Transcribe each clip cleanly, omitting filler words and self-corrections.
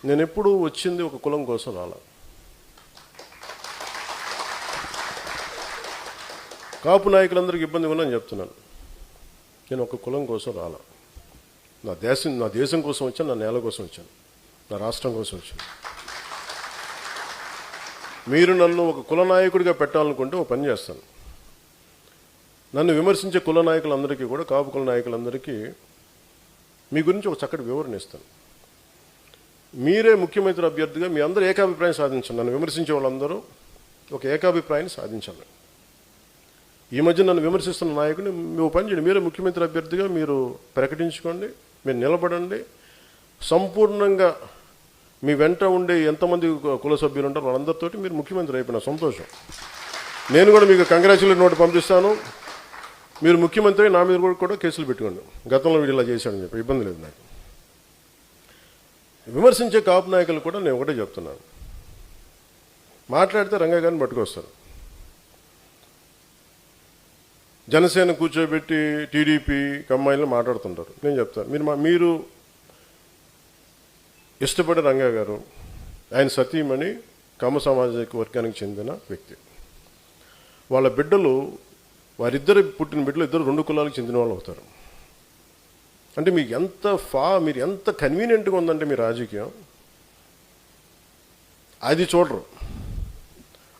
నేను ఎప్పుడు వచ్చింది ఒక కులం కోసం రాలా. కాపు నాయకులందరికీ ఇబ్బంది ఉందని చెప్తున్నాను. నేను ఒక కులం కోసం రాలా. నా దేశం కోసం వచ్చాను, నా నేల కోసం వచ్చాను, నా రాష్ట్రం కోసం వచ్చాను. మీరు నన్ను ఒక కుల నాయకుడిగా పెట్టాలనుకుంటే ఒక పని చేస్తాను. నన్ను విమర్శించే కుల నాయకులందరికీ కూడా, కాపు కుల నాయకులందరికీ మీ గురించి ఒక చక్కటి వివరణ ఇస్తాను. మీరే ముఖ్యమంత్రి అభ్యర్థిగా మీ అందరూ ఏకాభిప్రాయం సాధించండి. నన్ను విమర్శించే వాళ్ళందరూ ఒక ఏకాభిప్రాయాన్ని సాధించాలి. ఈ మధ్య నన్ను విమర్శిస్తున్న నాయకుడిని మీ పని చేయండి, మీరే ముఖ్యమంత్రి అభ్యర్థిగా మీరు ప్రకటించుకోండి, మీరు నిలబడండి. సంపూర్ణంగా మీ వెంట ఉండే ఎంతమంది కుల సభ్యులు ఉంటారో వాళ్ళందరితోటి మీరు ముఖ్యమంత్రి అయిపోయిన సంతోషం. నేను కూడా మీకు కంగ్రాచులేట్ నోట్ పంపిస్తాను. మీరు ముఖ్యమంత్రి నా మీద కూడా కేసులు పెట్టుకోండి, గతంలో వీడు ఇలా చేశాడని చెప్పి, ఇబ్బంది లేదు నాకు. విమర్శించే కాపు నాయకులు కూడా నేను ఒకటే చెప్తున్నాను, మాట్లాడితే రంగయ్య గారిని పట్టుకొస్తారు. జనసేన కూర్చోబెట్టి టీడీపీ కమ్మాయిలు మాట్లాడుతుంటారు. నేను చెప్తాను, మీరు ఇష్టపడే రంగయ్య గారు, ఆయన సతీమణి కమ్మ సామాజిక వర్గానికి చెందిన వ్యక్తి. వాళ్ళ బిడ్డలు, వారిద్దరు పుట్టిన బిడ్డలు ఇద్దరు 2 కులాలకు చెందిన వాళ్ళు అవుతారు. అంటే మీకు మీరు ఎంత కన్వీనియంట్గా ఉందంటే మీ రాజకీయం, అది చూడరు.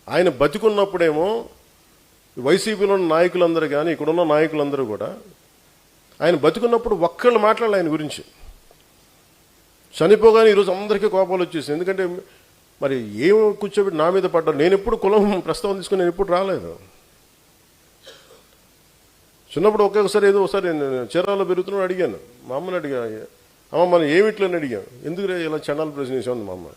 ఆయన బతికున్నప్పుడేమో వైసీపీలో ఉన్న నాయకులందరూ కానీ, ఇక్కడున్న నాయకులందరూ కూడా ఆయన బతికున్నప్పుడు ఒక్కళ్ళు మాట్లాడాలి ఆయన గురించి. చనిపోగానే ఈరోజు అందరికీ కోపాలు వచ్చేసింది. ఎందుకంటే మరి ఏం కూర్చోబెట్టి నా మీద పడ్డారు. నేను ఎప్పుడు కులం ప్రస్తావన తీసుకుని నేను ఎప్పుడు రాలేదు. చిన్నప్పుడు ఒక్కొక్కసారి ఒకసారి చీరాల్లో పెరుగుతున్నాడు, అడిగాను మా అమ్మని, అమ్మ మనం ఏమిట్లని అడిగాను. ఎందుకు ఇలా చండాల ప్రశ్న చేసాను మా అమ్మ.